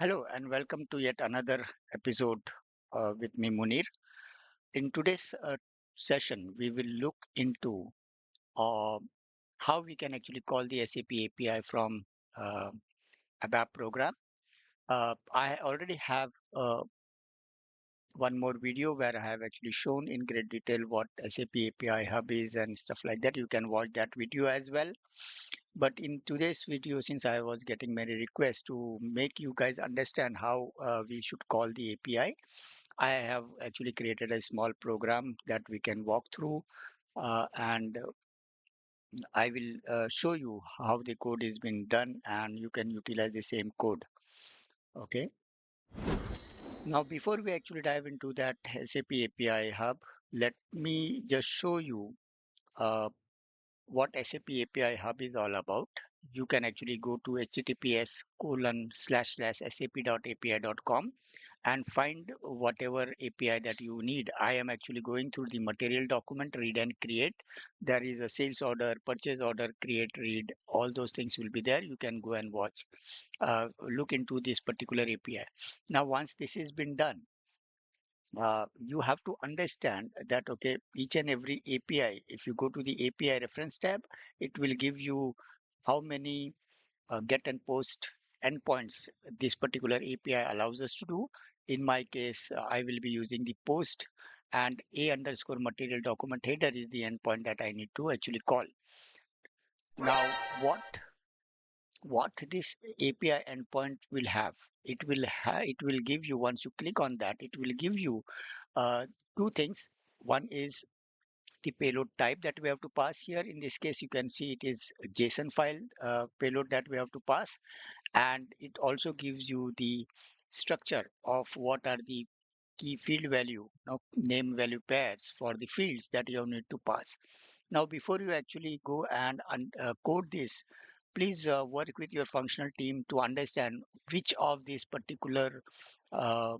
Hello and welcome to yet another episode with me, Munir. In today's session, we will look into uh, how we can actually call the SAP API from uh, ABAP program. I already have one more video where I have actually shown in great detail what SAP API Hub is and stuff like that. You can watch that video as well. But in today's video, since I was getting many requests to make you guys understand how we should call the API, I have actually created a small program that we can walk through and I will show you how the code is being done and you can utilize the same code. Okay. Now, before we actually dive into that SAP API Hub, let me just show you uh, what SAP API Hub is all about. You can actually go to https://sap.api.com and find whatever API that you need. I am actually going through the material document, read and create. There is a sales order, purchase order, create, read. All those things will be there. You can go and watch, look into this particular API. Now, once this has been done, you have to understand that okay, each and every API, if you go to the API reference tab, it will give you how many get and post endpoints this particular API allows us to do. In my case, I will be using the post and a underscore material document header is the endpoint that I need to actually call. Now, what this API endpoint will have, it will give you, once you click on that, it will give you uh, two things. One is the payload type that we have to pass here. In this case, you can see it is a JSON file payload that we have to pass. And it also gives you the structure of what are the key field value, name value pairs for the fields that you need to pass. Now, before you actually go and code this, please work with your functional team to understand which of these particular uh,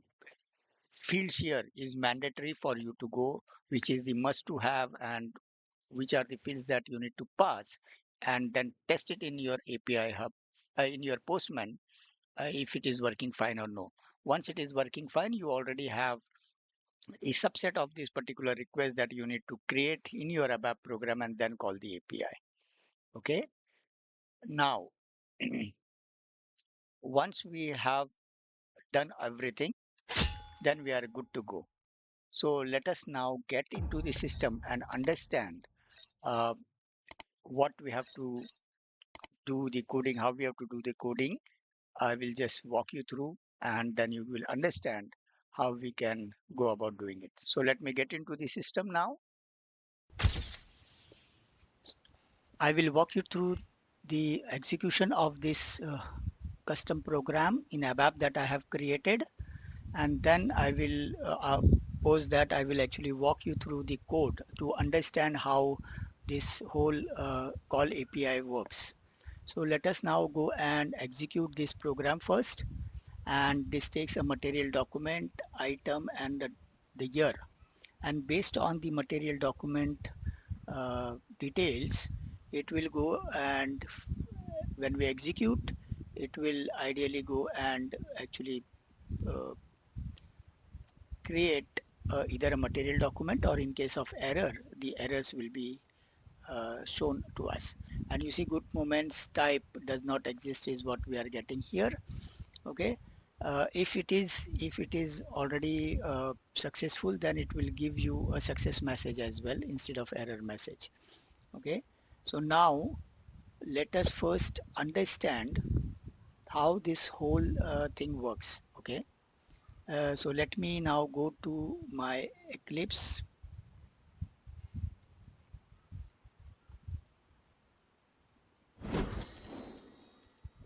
fields here is mandatory for you to go, which is the must to have, and which are the fields that you need to pass, and then test it in your API hub, in your Postman, if it is working fine or no. Once it is working fine, you already have a subset of this particular request that you need to create in your ABAP program and then call the API. Okay. Now, once we have done everything, then we are good to go. So let us now get into the system and understand uh, what we have to do the coding, how we have to do the coding. I will just walk you through and then you will understand how we can go about doing it. So let me get into the system now. I will walk you through the execution of this custom program in ABAP that I have created, and then I will post that I will actually walk you through the code to understand how this whole call API works. So let us now go and execute this program first, and this takes a material document, item, and the year. And based on the material document details, it will go and when we execute, it will ideally go and actually uh, create either a material document, or in case of error, the errors will be shown to us. And you see good moments type does not exist is what we are getting here. Okay. If it is already successful, then it will give you a success message as well instead of error message. Okay. So now let us first understand how this whole thing works. Okay. So let me now go to my Eclipse.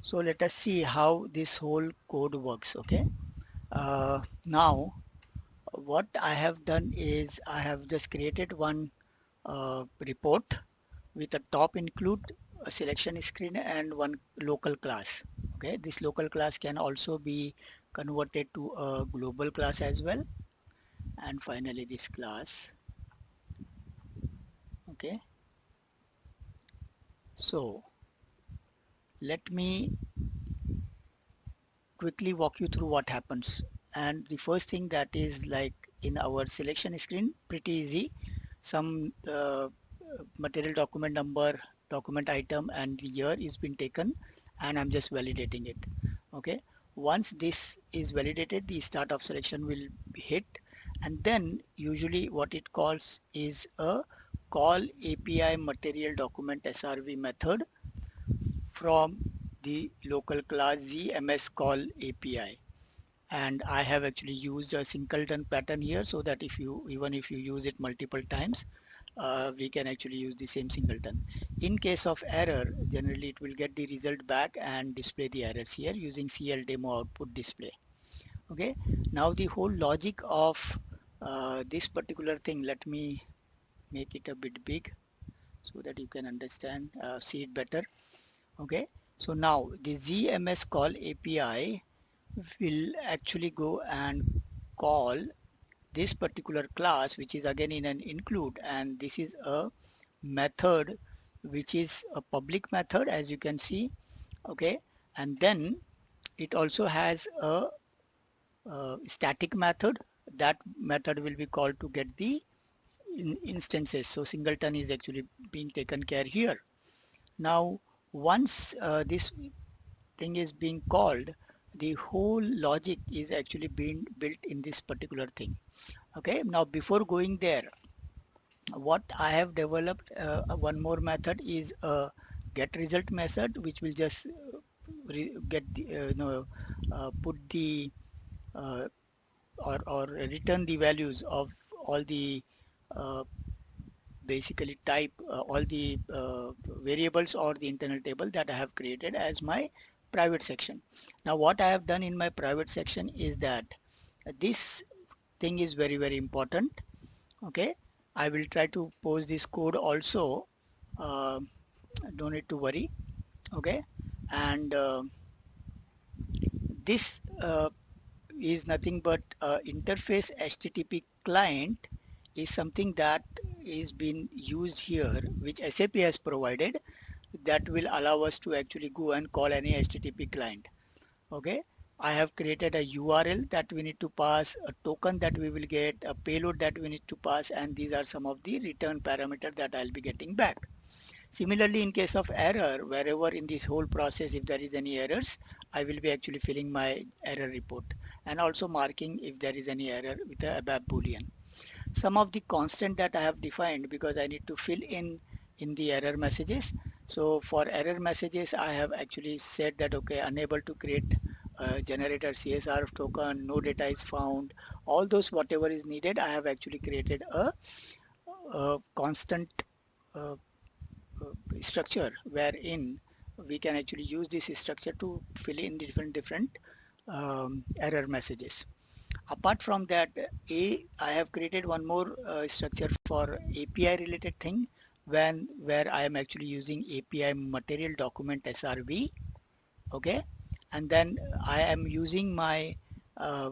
So let us see how this whole code works. Okay. Now what I have done is I have just created one report with a top include, a selection screen, and one local class. Okay, this local class can also be converted to a global class as well. And finally this class. Okay, so let me quickly walk you through what happens. And the first thing that is like in our selection screen, pretty easy. Some material document number, document item, and the year is been taken, and I'm just validating it. Okay. Once this is validated, the start of selection will hit, and then usually what it calls is a call API material document SRV method from the local class ZMS call API. And I have actually used a singleton pattern here so that if you even if you use it multiple times, we can actually use the same singleton. In case of error, generally it will get the result back and display the errors here using CL demo output display. Okay, now the whole logic of this particular thing, let me make it a bit big so that you can understand, see it better. Okay, so now the ZMS call API will actually go and call this particular class, which is again in an include, and this is a method which is a public method, as you can see. Okay, and then it also has a static method. That method will be called to get the instances. So singleton is actually being taken care here. Now once this thing is being called, the whole logic is actually being built in this particular thing. Okay, now before going there, what I have developed, one more method is a get result method, which will just get the put the uh, or return the values of all the uh, basically type all the variables or the internal table that I have created as my private section. Now what I have done in my private section is that this thing is very important. Okay, I will try to post this code also, uh, don't need to worry. Okay, and this is nothing but interface HTTP client is something that is being used here, which SAP has provided, that will allow us to actually go and call any HTTP client. Okay, I have created a URL that we need to pass, a token that we will get, a payload that we need to pass, and these are some of the return parameters that I'll be getting back. Similarly, in case of error, wherever in this whole process, if there is any errors, I will be actually filling my error report and also marking if there is any error with a ABAP boolean. Some of the constant that I have defined, because I need to fill in the error messages. So for error messages, I have actually said that, okay, unable to create generator CSR token, no data is found, all those whatever is needed, I have actually created a constant uh, structure wherein we can actually use this structure to fill in the different error messages. Apart from that, I have created one more structure for API related thing where I am actually using API material document SRV. Okay, and then I am using my uh,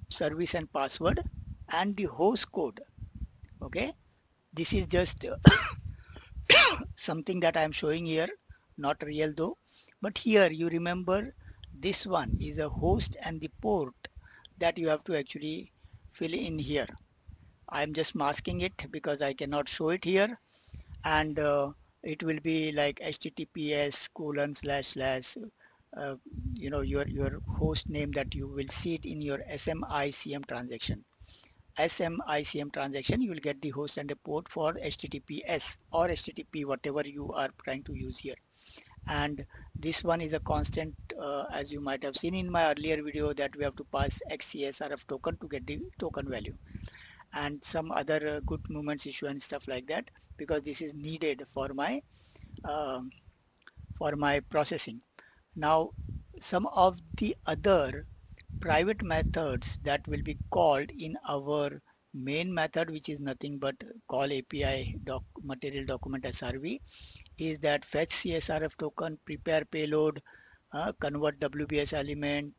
service and password and the host code. Okay, this is just something that I am showing here, not real though. But here you remember this one is a host and the port that you have to actually fill in here. I am just masking it because I cannot show it here, and it will be like https colon slash slash your host name that you will see it in your SMICM transaction. SMICM transaction, you will get the host and the port for HTTPS or HTTP, whatever you are trying to use here. And this one is a constant, as you might have seen in my earlier video, that we have to pass XCSRF token to get the token value, and some other good movements issue and stuff like that, because this is needed um, for my processing. Now, some of the other private methods that will be called in our main method, which is nothing but call API material document SRV, is that fetch CSRF token, prepare payload, convert WBS element,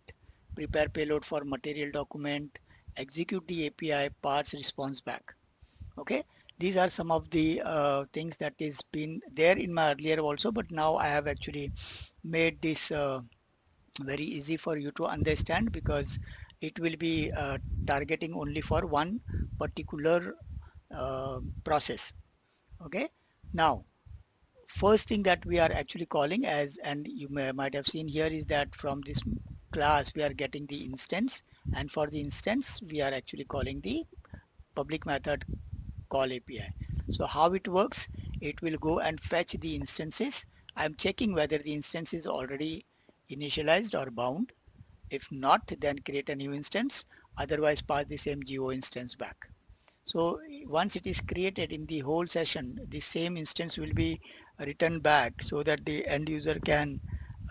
prepare payload for material document, execute the API, parse response back. Okay, these are some of the things that is been there in my earlier also, but now I have actually made this very easy for you to understand because it will be targeting only for one particular process. Okay, now first thing that we are actually calling as, and you might have seen here, is that from this class we are getting the instance, and for the instance we are actually calling the public method call API. So how it works, it will go and fetch the instances. I'm checking whether the instance is already initialized or bound. If not, then create a new instance, otherwise pass the same geo instance back. So once it is created in the whole session, the same instance will be returned back so that the end user can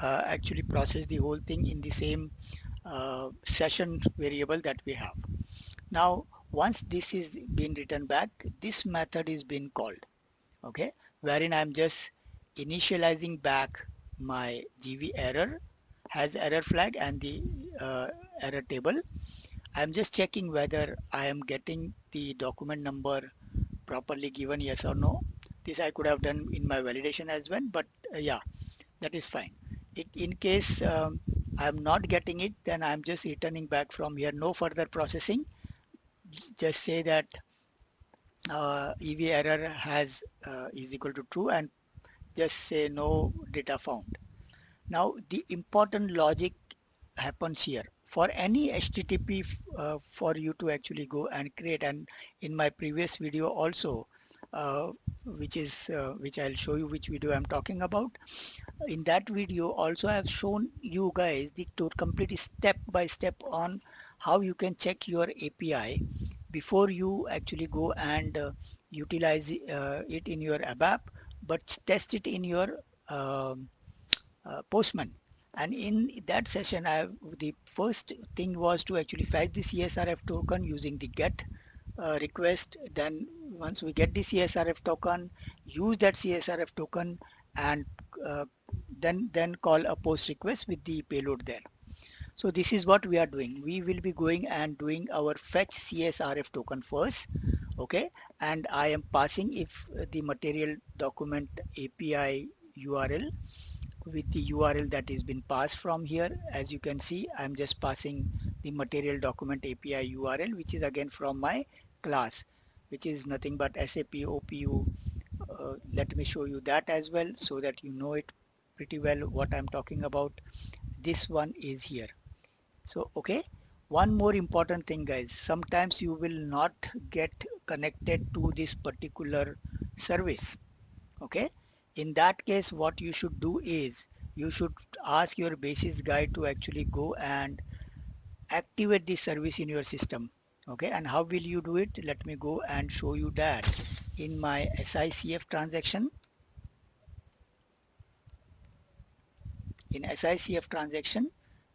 actually process the whole thing in the same session variable that we have. Now, once this is been returned back, this method is being called, okay, wherein I'm just initializing back my GV error, has error flag and the error table. I'm just checking whether I am getting the document number properly given, yes or no. This I could have done in my validation as well, but yeah, that is fine. In case I'm not getting it, then I'm just returning back from here, no further processing. Just say that EV error has is equal to true, and just say no data found. Now the important logic happens here. For any HTTP for you to actually go and create, and in my previous video also, uh, which I'll show you which video I'm talking about. In that video also I have shown you guys the complete step by step on how you can check your API before you actually go and utilize it in your ABAP, but test it in your um, Postman. And in that session, the first thing was to actually fetch the CSRF token using the GET request. Then once we get the CSRF token, use that CSRF token and uh, then call a post request with the payload there. So this is what we are doing. We will be going and doing our fetch CSRF token first, okay? And I am passing if the material document API URL with the URL that is been passed from here. As you can see, I'm just passing the material document API URL, which is again from my class, which is nothing but SAP OPU. Let me show you that as well so that you know it pretty well what I'm talking about. This one is here. So, okay. One more important thing, guys. Sometimes you will not get connected to this particular service. Okay, in that case what you should do is you should ask your basis guy to actually go and activate this service in your system. Okay, and how will you do it? Let me go and show you that in my SICF transaction. In SICF transaction,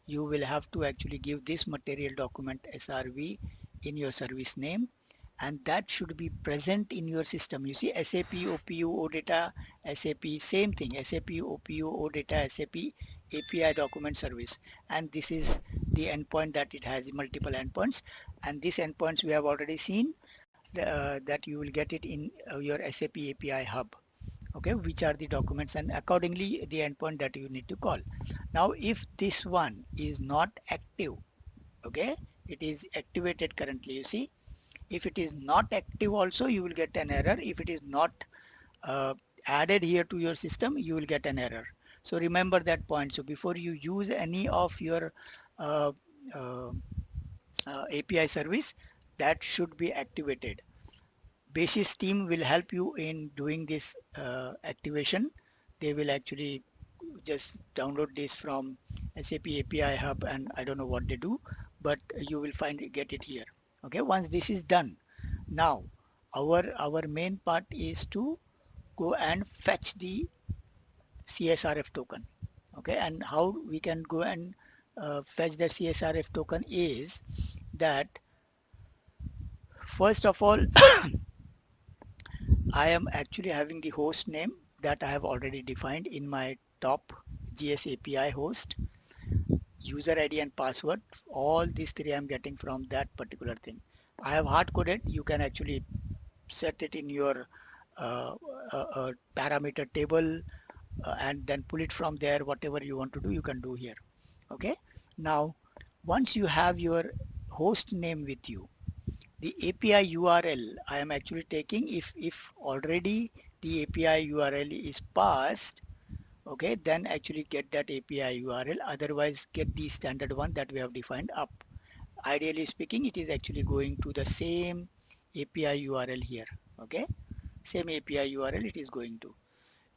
you will have to actually give this material document SRV in your service name, and that should be present in your system. You see SAP OPU OData, SAP same thing, SAP OPU OData, SAP API document service, and this is the endpoint that it has multiple endpoints, and these endpoints we have already seen that you will get it in your SAP API hub. Okay, which are the documents and accordingly the endpoint that you need to call. Now if this one is not active, okay, it is activated currently, you see. If it is not active also, you will get an error. If it is not uh, added here to your system, you will get an error. So remember that point. So before you use any of your uh, uh, API service, that should be activated. Basis team will help you in doing this activation. They will actually just download this from SAP API Hub, and I don't know what they do, but you will get it here. Okay, once this is done, now our main part is to go and fetch the CSRF token. Okay, and how we can go and fetch the CSRF token is that first of all I am actually having the host name that I have already defined in my top GS API host, user ID and password. All these three I'm getting from that particular thing. I have hard coded. You can actually set it in your parameter table and then pull it from there. Whatever you want to do, you can do here. Okay, now once you have your host name with you, the API URL I am actually taking, if already the API URL is passed, okay, then actually get that API URL, otherwise get the standard one that we have defined up. Ideally speaking, it is actually going to the same API URL here. Okay, same API URL it is going to.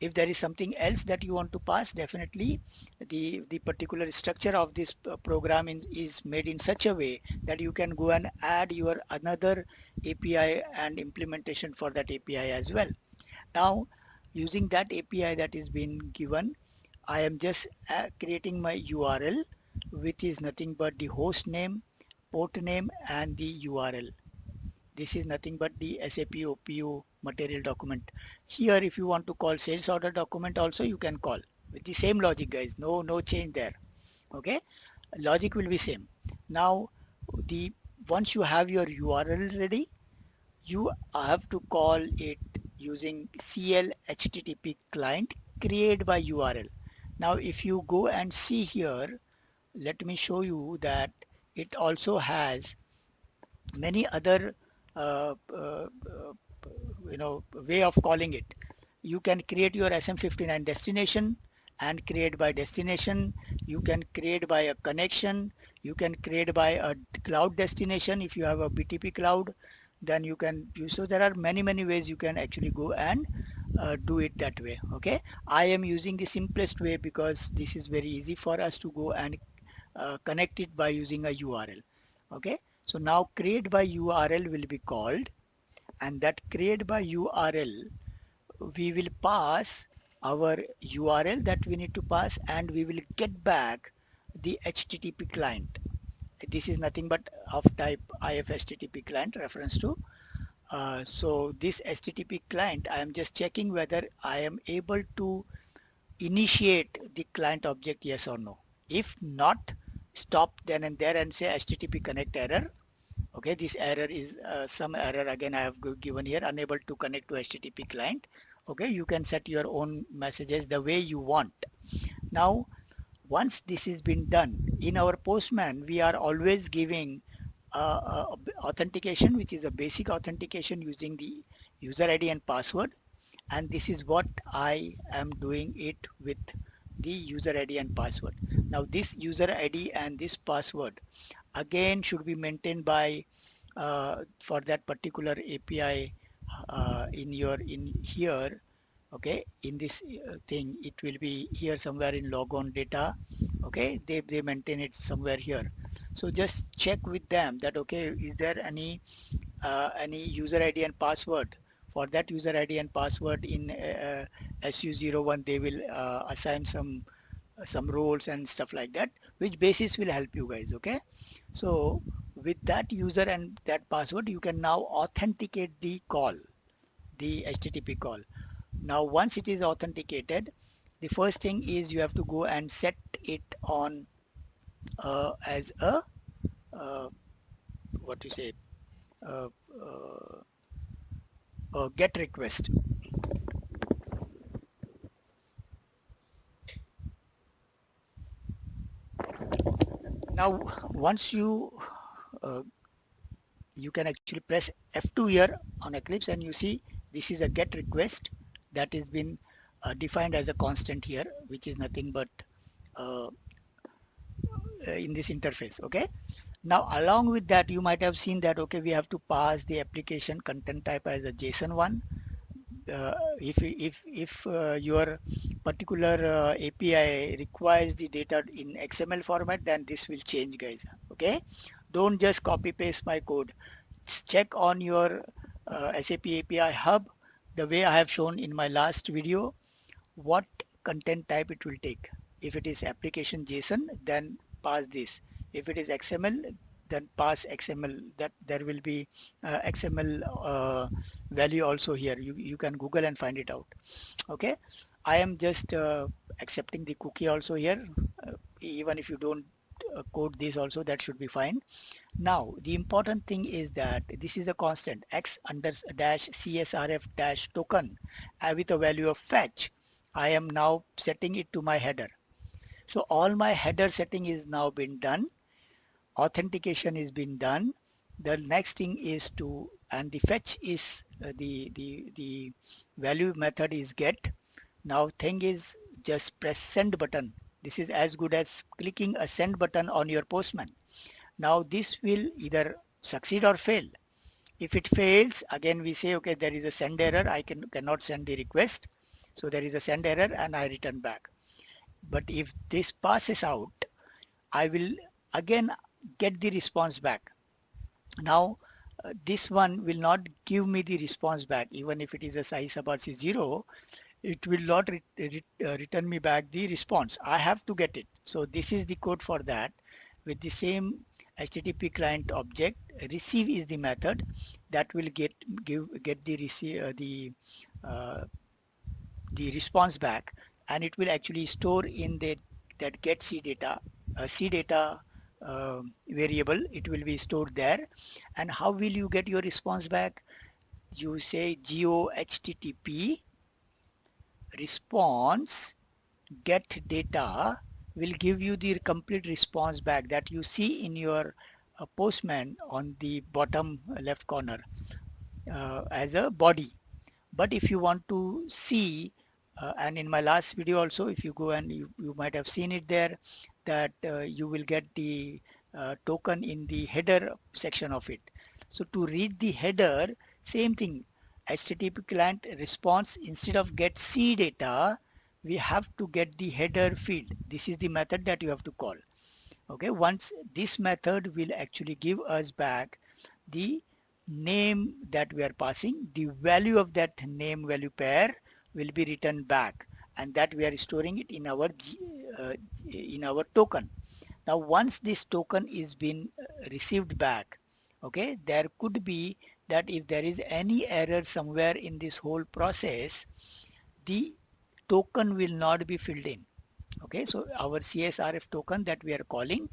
If there is something else that you want to pass, definitely the particular structure of this program is made in such a way that you can go and add your another API and implementation for that API as well. Now, using that API that is been given, I am just creating my URL, which is nothing but the host name, port name, and the URL. This is nothing but the SAP OPU material document. Here, if you want to call sales order document also, you can call with the same logic, guys. No change there. Okay, logic will be same. Now, the once you have your URL ready, you have to call it using CL HTTP client create by URL. Now, if you go and see here, let me show you that it also has many other uh, uh, way of calling it. You can create your SM59 destination and create by destination. You can create by a connection. You can create by a cloud destination. If you have a BTP cloud, then you can use. So there are many ways you can actually go and do it that way. Okay, I am using the simplest way because this is very easy for us to go and connect it by using a URL. Okay, so now create by URL will be called, and that create by URL we will pass our URL that we need to pass, and we will get back the HTTP client. This is nothing but of type IFHTTP client reference to. So this HTTP client, I am just checking whether I am able to initiate the client object, yes or no. If not, stop then and there and say HTTP connect error. Okay, this error is some error again I have given here, unable to connect to HTTP client. Okay, you can set your own messages the way you want. Now, once this has been done, in our Postman, we are always giving authentication, which is a basic authentication using the user ID and password. And this is what I am doing it with the user ID and password. Now, this user ID and this password again should be maintained by for that particular API in here. Okay, in this thing it will be here somewhere in logon data. Okay, they maintain it somewhere here. So just check with them that okay, is there any user ID and password. For that user ID and password in SU01 they will assign some roles and stuff like that, which basis will help you guys. Okay, so with that user and that password you can now authenticate the call, the HTTP call. Now once it is authenticated, the first thing is you have to go and set it on as a what you say uh, uh, get request. Now once uh, you can actually press F2 here on Eclipse and you see this is a get request that has been defined as a constant here, which is nothing but uh, in this interface. Okay, now along with that you might have seen that okay, we have to pass the application content type as a JSON one. If your particular API requires the data in XML format, then this will change, guys. Okay, don't just copy paste my code. Check on your SAP API hub the way I have shown in my last video what content type it will take. If it is application JSON, then pass this. If it is XML, then pass XML. That there will be XML value also here. You can Google and find it out. Okay, I am just accepting the cookie also here. Even if you don't code this also, that should be fine. Now the important thing is that this is a constant x under dash csrf dash token with a value of fetch. I am now setting it to my header. So all my header setting is now been done. Authentication is been done. The next thing is to, and the fetch is the value method is get. Now thing is just press send button. This is as good as clicking a send button on your Postman. Now this will either succeed or fail. If it fails, again we say, okay, there is a send error. I cannot send the request. So there is a send error and I return back. But if this passes out, I will again get the response back. Now this one will not give me the response back. Even if it is a size about 0, it will not return me back the response. I have to get it. So this is the code for that. With the same HTTP client object, receive is the method that will get the response back, and it will actually store in that get C data variable. It will be stored there. And how will you get your response back? You say go HTTP response get data will give you the complete response back that you see in your Postman on the bottom left corner as a body. But if you want to see, and in my last video also, if you go and you might have seen it there, that you will get the token in the header section of it. So to read the header, same thing, HTTP client response, instead of get C data, we have to get the header field. This is the method that you have to call. Okay, once this method will actually give us back the name that we are passing, the value of that name value pair will be returned back, and that we are storing it in our token. Now once this token is been received back, okay, there could be that if there is any error somewhere in this whole process, the token will not be filled in. Okay, so our CSRF token that we are calling,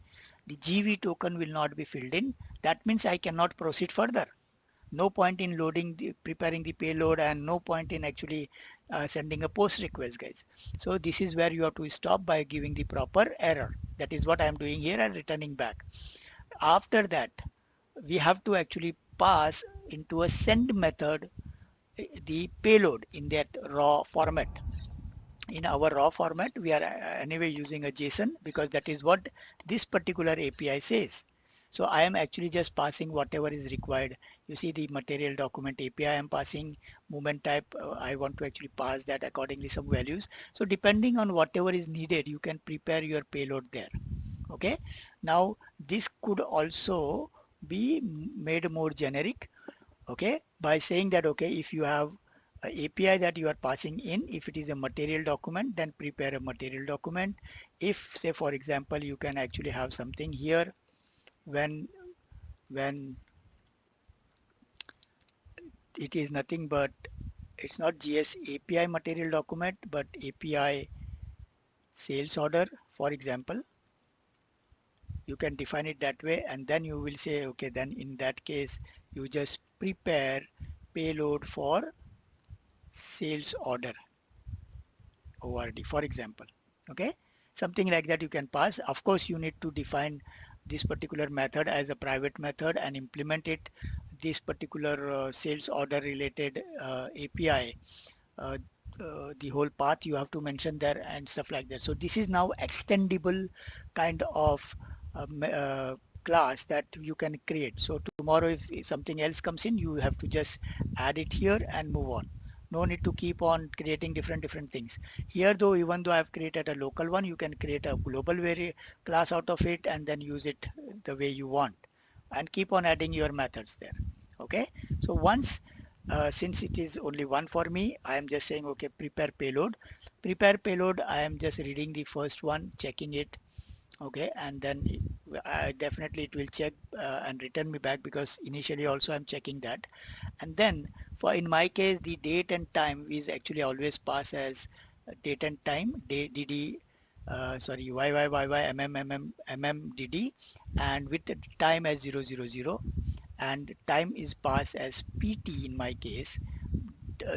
the GV token will not be filled in. That means I cannot proceed further. No point in preparing the payload, and no point in actually sending a post request, guys. So this is where you have to stop by giving the proper error. That is what I am doing here and returning back. After that, we have to actually pass into a send method the payload in that raw format. In our raw format, we are anyway using a JSON because that is what this particular API says. So I am actually just passing whatever is required. You see the material document API I am passing, movement type, I want to actually pass that accordingly some values. So depending on whatever is needed, you can prepare your payload there. Okay. Now this could also be made more generic. Okay. By saying that, okay, if you have API that you are passing in, if it is a material document, then prepare a material document. If, say for example, you can actually have something here when it is nothing but, it's not GS API material document, but API sales order, for example, you can define it that way, and then you will say, okay, then in that case you just prepare payload for sales order ORD, for example. Okay, something like that you can pass. Of course, you need to define this particular method as a private method and implement it, this particular sales order related API, the whole path you have to mention there and stuff like that. So this is now extendable kind of class that you can create. So tomorrow if something else comes in, you have to just add it here and move on. No need to keep on creating different things. Here though, even though I have created a local one, you can create a global class out of it and then use it the way you want and keep on adding your methods there. Okay, so once since it is only one for me, I am just saying, okay, prepare payload. Prepare payload, I am just reading the first one, checking it. Okay, and then definitely it will check and return me back, because initially also I'm checking that. And then for in my case, the date and time is actually always pass as date and time, dd dd, and with the time as 000, and time is passed as pt in my case.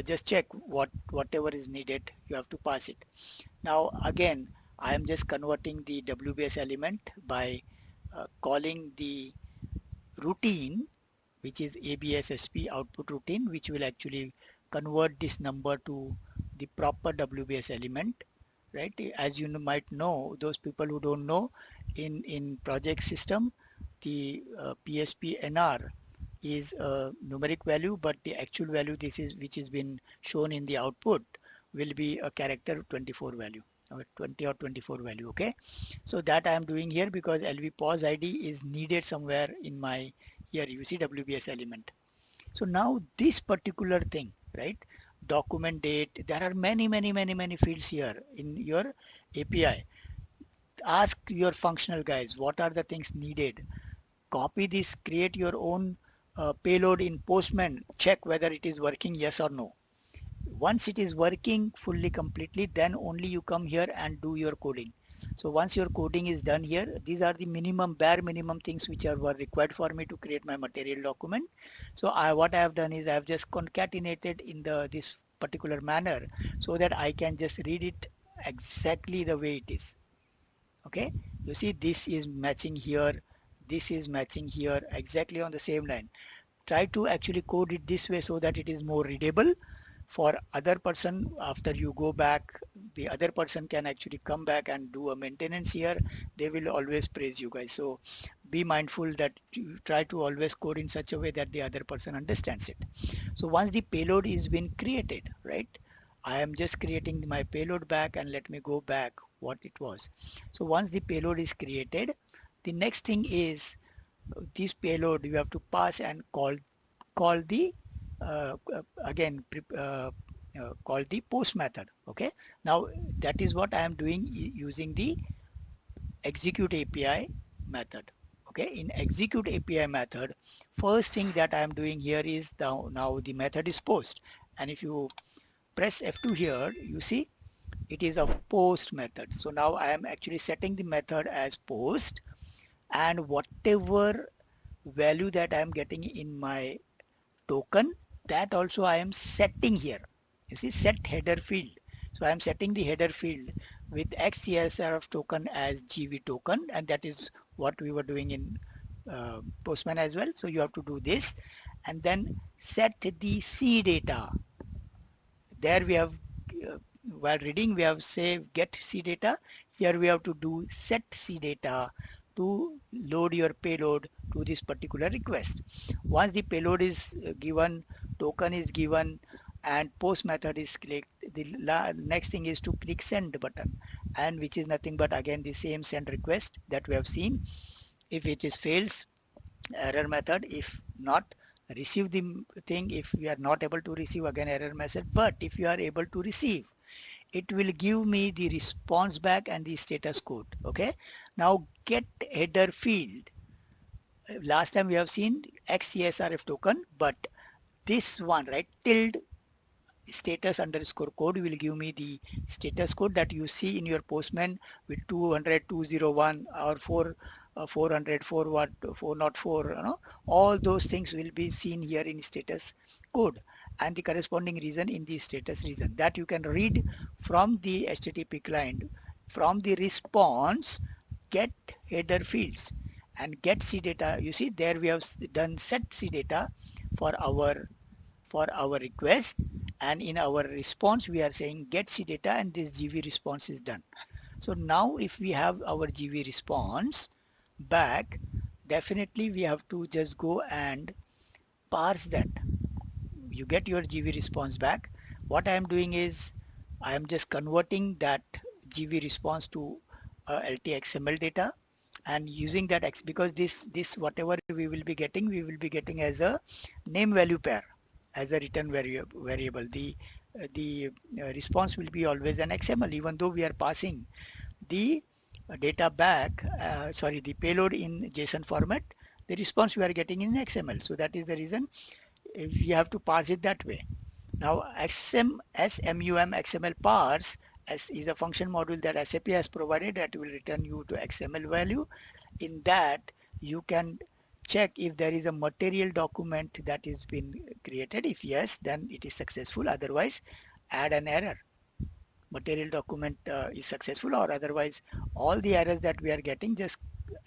Just check whatever is needed, you have to pass it. Now again, I am just converting the WBS element by calling the routine, which is ABSSP output routine, which will actually convert this number to the proper WBS element, right? As you might know, those people who don't know, in project system, the PSP NR is a numeric value, but the actual value this is which has been shown in the output will be a character 24 value, or 20 or 24 value. Okay, so that I am doing here because LV pause ID is needed somewhere in my, here you see WBS element. So now this particular thing, right? Document date, there are many fields here in your API. Ask your functional guys what are the things needed. Copy this, create your own payload in Postman, check whether it is working, yes or no. Once it is working fully completely, then only you come here and do your coding. So once your coding is done here, these are the bare minimum things which were required for me to create my material document. So what I have done is I have just concatenated in this particular manner so that I can just read it exactly the way it is. Okay, you see this is matching here, this is matching here, exactly on the same line. Try to actually code it this way so that it is more readable for other person. After you go back, the other person can actually come back and do a maintenance here. They will always praise you guys. So be mindful that you try to always code in such a way that the other person understands it. So once the payload is been created, right, I am just creating my payload back, and let me go back what it was. So once the payload is created, the next thing is this payload you have to pass and call the again call the post method. Okay, now that is what I am doing using the execute API method. Okay, in execute API method, first thing that I am doing here is now the method is post, and if you press F2 here, you see it is a post method. So now I am actually setting the method as post, and whatever value that I am getting in my token, that also I am setting here. You see, set header field. So I am setting the header field with XCSR of token as GV token, and that is what we were doing in Postman as well. So you have to do this, and then set the C data. There we have while reading we have say get C data. Here we have to do set C data to load your payload to this particular request. Once the payload is given, token is given, and post method is clicked, the next thing is to click send button, and which is nothing but again the same send request that we have seen. If it is fails, error method. If not, receive the thing. If we are not able to receive, again error message. But if you are able to receive, it will give me the response back and the status code. Okay, now get header field. Last time we have seen XCSRF token, but this one, right, tilde status underscore code will give me the status code that you see in your Postman with 200 201 or 400 4 what 404, you know, all those things will be seen here in status code, and the corresponding reason in the status reason that you can read from the HTTP client. From the response, get header fields and get C data. You see there we have done set C data for our request, and in our response we are saying get C data, and this GV response is done. So now if we have our GV response back, definitely we have to just go and parse that. You get your GV response back. What I am doing is I am just converting that GV response to LTXML data, and using that X, because this whatever we will be getting as a name value pair, as a return variable. The response will be always an XML, even though we are passing the data back, the payload in JSON format. The response we are getting in XML. So that is the reason we have to parse it that way. Now SMUM XML parse is a function module that SAP has provided that will return you to XML value. In that you can check if there is a material document that is been created. If yes, then it is successful. Otherwise, add an error. material document is successful, or otherwise all the errors that we are getting, just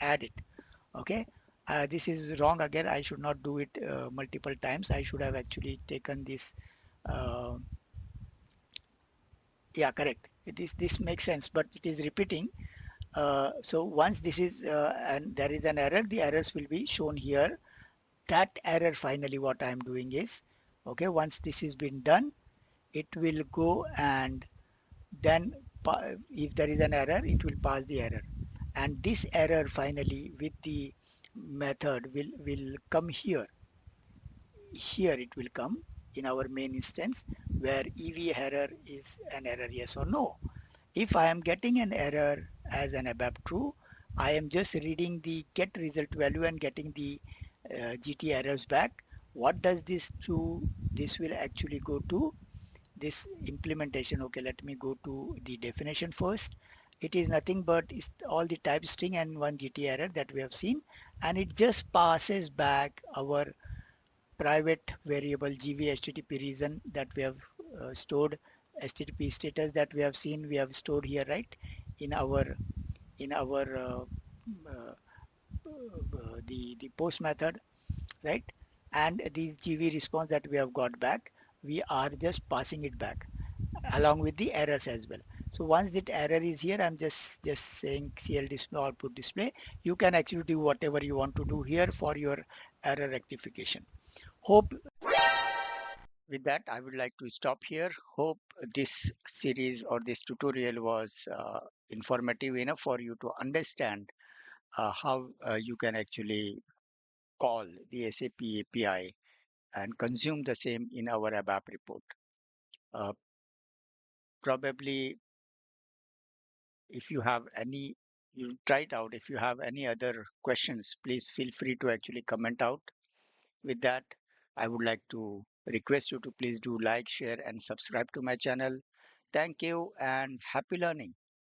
add it. Okay. This is wrong again. I should not do it multiple times. I should have actually taken this. uh, yeah, correct. This makes sense, but it is repeating. So once this is and there is an error, the errors will be shown here. That error, finally what I am doing is, okay, once this has been done, it will go and then if there is an error, it will pass the error, and this error finally with the method will come here. Here it will come in our main instance, where EV error is an error, yes or no. If I am getting an error as an ABAP true, I am just reading the get result value and getting the GT errors back. What does this do? This will actually go to this implementation. Okay, let me go to the definition first. It is nothing but is all the type string and one GT error that we have seen, and it just passes back our private variable GV HTTP reason that we have stored. HTTP status that we have seen, we have stored here, right, in our the post method, right? And the GV response that we have got back, we are just passing it back along with the errors as well. So once that error is here, I'm just saying CL display output display. You can actually do whatever you want to do here for your error rectification. Hope with that, I would like to stop here. Hope this series or this tutorial was informative enough for you to understand how you can actually call the SAP API and consume the same in our ABAP report. Uh, Probably, if you have any, you try it out. If you have any other questions, please feel free to actually comment out. With that, I would like to request you to please do like, share, and subscribe to my channel. Thank you and happy learning.